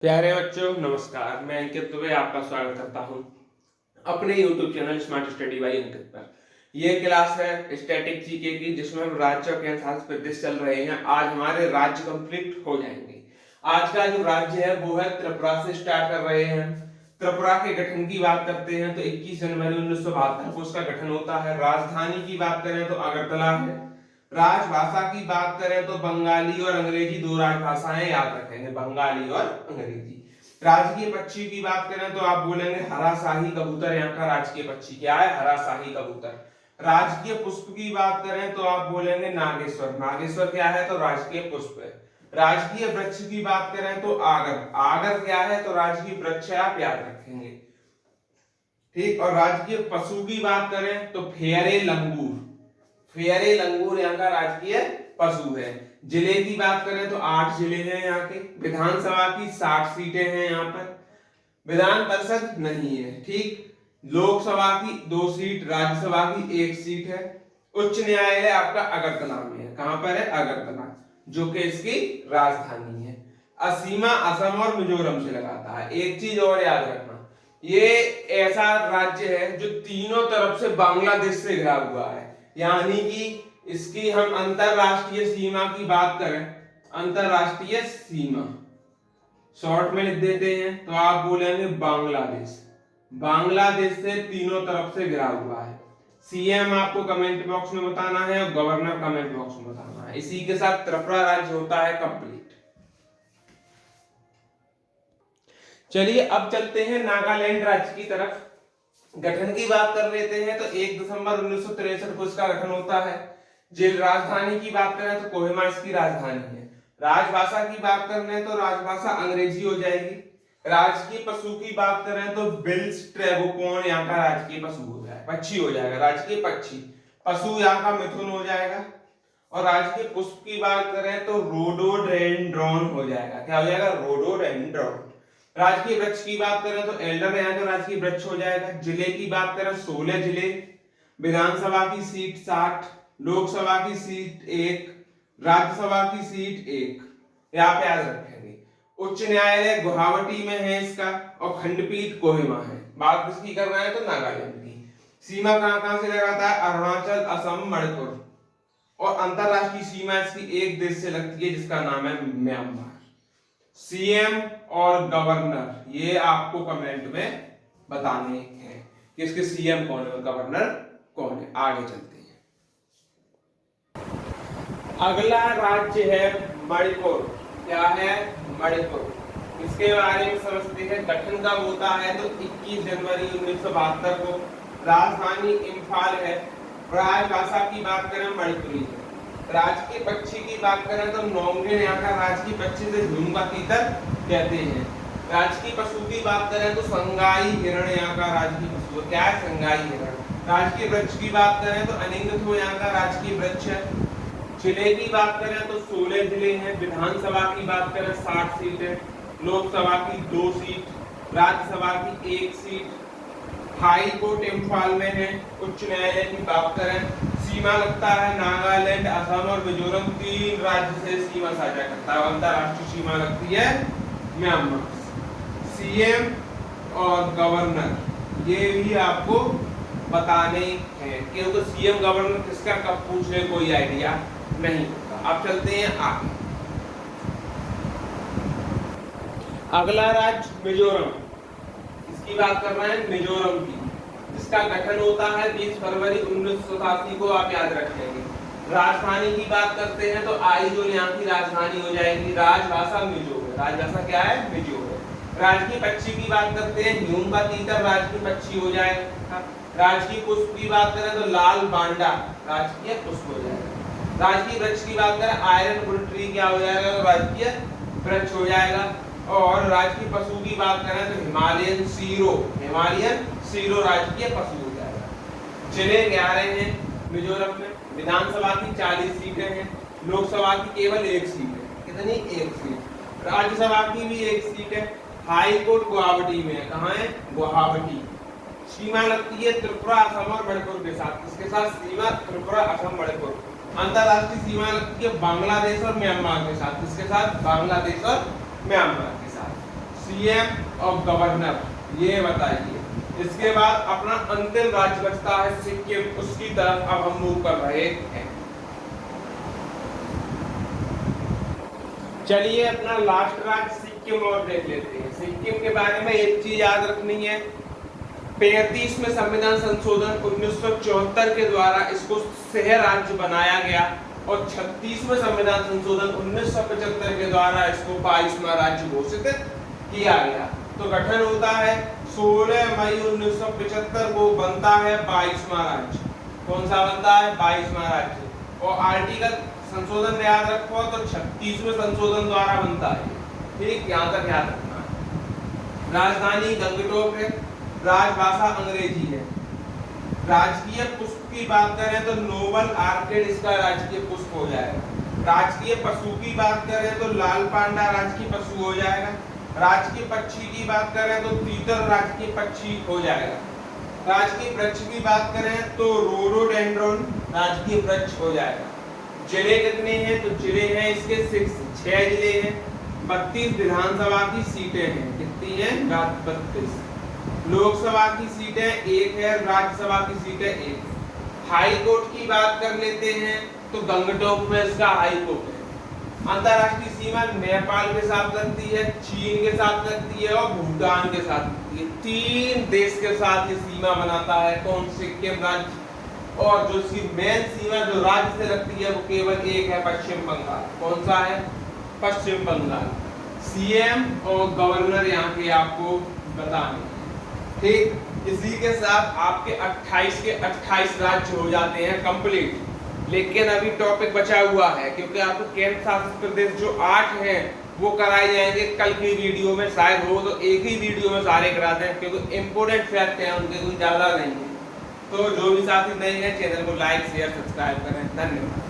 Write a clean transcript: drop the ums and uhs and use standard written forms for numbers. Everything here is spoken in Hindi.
प्यारे बच्चों नमस्कार। मैं अंकित दुबे आपका स्वागत करता हूं अपने YouTube channel smart study by Ankit पर। यह क्लास है स्टैटिक जीके की, जिसमें हम राज्य और केंद्र प्रदेश चल रहे हैं। आज हमारे राज्य कंप्लीट हो जाएंगे। आज का जो राज्य है वो है त्रिपुरा से स्टार्ट कर रहे हैं। त्रिपुरा के गठन की बात करते हैं तो 21 जनवरी 1972 को उसका गठन होता है। राजधानी की बात करें तो अगरतला है। राजभाषा की बात करें तो बंगाली और अंग्रेजी दो राजभाषाएं याद रखेंगे, बंगाली और अंग्रेजी। राजकीय पक्षी की बात करें तो आप बोलेंगे हरा शाही कबूतर। यहाँ का राजकीय पक्षी क्या है? हरा शाही कबूतर। राजकीय पुष्प की बात करें तो आप बोलेंगे नागेश्वर। नागेश्वर क्या है? तो राजकीय पुष्प है। राजकीय वृक्ष की बात करें तो आगर। आगर क्या है? तो राजकीय वृक्ष आप याद रखेंगे, ठीक। और राजकीय पशु की बात करें तो फेरे लंगूर। फेरे लंगूर यहाँ का राजकीय पशु है। जिले की बात करें तो 8 जिले हैं यहाँ के। विधानसभा की 60 सीटें हैं यहाँ पर। विधान परिषद नहीं है, ठीक। लोकसभा की 2 सीट, राज्यसभा की 1 सीट है। उच्च न्यायालय आपका अगरतला में है। कहां पर है? अगरतला, जो कि इसकी राजधानी है। सीमा असम और मिजोरम से लगाता है। एक चीज और याद रखना, ये ऐसा राज्य है जो तीनों तरफ से बांग्लादेश से घिरा हुआ है। यानी कि इसकी हम अंतरराष्ट्रीय सीमा की बात करें, अंतरराष्ट्रीय सीमा शॉर्ट में लिख देते हैं तो आप बोलेंगे बांग्लादेश। बांग्लादेश से तीनों तरफ से घिरा हुआ है। सीएम आपको कमेंट बॉक्स में बताना है और गवर्नर कमेंट बॉक्स में बताना है। इसी के साथ त्रिपुरा राज्य होता है कंप्लीट। चलिए अब चलते हैं नागालैंड राज्य की तरफ। गठन की बात कर लेते हैं तो 1 दिसंबर 1963 को इसका गठन होता है। जेल राजधानी की बात करें तो कोहिमा इसकी राजधानी है। राजभाषा की बात करें तो राजभाषा अंग्रेजी हो जाएगी। राजकीय पशु की बात करें तो बिल्स ट्रेगोपॉन यहाँ का राजकीय पशु हो जाएगा, पक्षी हो जाएगा। राजकीय पक्षी पशु यहाँ का मिथुन हो जाएगा। और राजकीय पुष्प की बात करें तो रोडोडेंड्रॉन हो जाएगा। क्या हो जाएगा? रोडोडेंड्रॉन। राजकीय वृक्ष की बात करें तो एल्डर यहाँ का राजकीय वृक्ष हो जाएगा। जिले की बात करें 16 जिले। विधानसभा की सीट 60, लोकसभा की सीट 1, राज्यसभा की सीट 1। यहाँ पे याद रखेंगे। उच्च न्यायालय गुवाहाटी में है इसका, और खंडपीठ कोहिमा है। बात किसकी कर रहे हैं? तो नागालैंड की। सीमा कहां कहां से लगाता है? अरुणाचल, असम, मणिपुर। और अंतरराष्ट्रीय सीमा इसकी एक देश से लगती है जिसका नाम है म्यांमार। सीएम और गवर्नर ये आपको कमेंट में बताने हैं कि इसके सीएम कौन है और गवर्नर कौन है। आगे चलते हैं। अगला राज्य है मणिपुर। क्या है? मणिपुर। इसके बारे में समझते हैं। गठन कब होता है? तो 21 जनवरी 1972 को। राजधानी इम्फाल है। राजभाषा की बात करें मणिपुरी है। राजकीय पक्षी की बात करें तो नोंगेन यहाँ का राजकीय पक्षी से हिम का तीतर कहते हैं। राजकीय पशु की बात करें तो संगाई हिरण यहाँ का राजकीय पशु। क्या है? संगाई हिरण। राजकीय वृक्ष की बात करें तो अनिंगथो यहाँ का राजकीय वृक्ष है। जिले की बात करें तो 16 जिले हैं। विधानसभा की बात करें 60 सीट है। लोकसभा की 2 सीट, राज्यसभा की 1 सीट। हाई कोर्ट इम्फाल में है। उच्च न्यायालय की बात करें, सीमा लगता है नागालैंड, असम और मिजोरम, 3 राज्य से सीमा साझा करता है। अंतरराष्ट्रीय सीमा लगती है म्यांमार। सीएम और गवर्नर ये भी आपको बताने हैं, क्योंकि सीएम गवर्नर किसका कब पूछ ले कोई आइडिया नहीं होता। अब चलते हैं आगे। अगला राज्य मिजोरम। इसकी बात कर रहे हैं मिजोरम की, जिसका गठन होता है 20 फरवरी 1987 को। आप याद रखेंगे। राजधानी की बात करते हैं तो आइजोल यहाँ की राजधानी हो जाएगी। राजभाषा मिजो है। राजभाषा क्या है? मिजो है। राजकीय पक्षी की बात करते हैं हिम का तीतर राजकीय पक्षी हो जाएगा। राजकीय पुष्प की बात करें तो लाल बांडा राजकीय पुष्प हो जाएगा। राजकीय वृक्ष की बात करें आयरन वुड ट्री क्या हो जाएगा? तो राजकीय वृक्ष हो जाएगा। और राजकीय पशु की बात करें तो हिमालयन सीरो, हिमालयन सीरो राजकीय पशु हो जाएगा। जिले 11 हैं मिजोरम में। विधानसभा की 40 सीटें हैं। लोकसभा की केवल 1 सीट है। कितनी? 1 सीट। राज्यसभा की भी 1 सीट है। हाई कोर्ट गुवाहाटी में है। कहाँ है? गुवाहाटी। सीमा लगती है त्रिपुरा, असम और मणिपुर के साथ। इसके साथ सीमा त्रिपुरा, असम, मणिपुर। अंतरराष्ट्रीय सीमा लगती है बांग्लादेश और म्यांमार के साथ। इसके साथ बांग्लादेश और म्यांमार के साथ। सीएम और गवर्नर, ये बताइए। इसके बाद अपना अंतिम राज्य बचता है सिक्किम, उसकी तरफ अब हम मूव कर रहे हैं। चलिए अपना लास्ट राज्य सिक्किम और देख लेते हैं। सिक्किम के बारे में एक चीज याद रखनी है, 35 में संविधान संशोधन 1974 के द्वारा इसको सह राज्य बनाया गया और 36 में संविधान संशोधन 1975 के द्वारा इसको 22वां राज्य घोषित किया गया। तो गठन होता है 16 मई 1975 को, बनता है 22वां राज्य। कौन सा बनता है? 22वां राज्य। और आर्टिकल संशोधन याद रखो तो 36वें संशोधन द्वारा बनता है। ठीक, यहाँ तक याद रखना है। राजधानी गंगटोक है, राजभाषा अंग्रेजी है। राजकीय पुष्प की बात करें तो नोबल आर्किड इसका राजकीय पुष्प हो जाएगा। राजकीय पशु की बात करें तो लाल पांडा राजकीय पशु हो जाएगा। राजकीय पक्षी की बात करें तो तीतर राजकीय पक्षी हो जाएगा। राजकीय वृक्ष की बात करें तो रोडोडेंड्रॉन राजकीय वृक्ष हो जाएगा। जिले कितने हैं? तो जिले हैं इसके 6 जिले हैं। 32 विधानसभा की सीटें हैं। कितनी है? 32। लोकसभा की सीटें 1 है, राज्यसभा की सीटें 1 है। हाई कोर्ट की बात कर लेते हैं तो गंगटोक में इसका हाई कोर्ट है। अंतरराष्ट्रीय सीमा नेपाल के साथ लगती है, चीन के साथ लगती है और भूटान के साथ लगती है। 3 देश के साथ ये सीमा बनाता है। कौन? सिक्किम राज्य। और जो इसकी मेन सीमा जो राज्य से लगती है वो केवल एक है, पश्चिम बंगाल। कौन सा है? पश्चिम बंगाल। सीएम और गवर्नर यहाँ के आपको बताने। ठीक, इसी के साथ आपके 28 के 28 राज्य हो जाते हैं कंप्लीट। लेकिन अभी टॉपिक बचा हुआ है, क्योंकि आपको केंद्र शासित प्रदेश जो 8 हैं वो कराए जाएंगे कल की वीडियो में। शायद हो तो एक ही वीडियो में सारे करा दें, क्योंकि इंपोर्टेंट फैक्ट है उनके, कोई ज्यादा नहीं है। तो जो भी साथी नए हैं चैनल को लाइक शेयर सब्सक्राइब करें। धन्यवाद।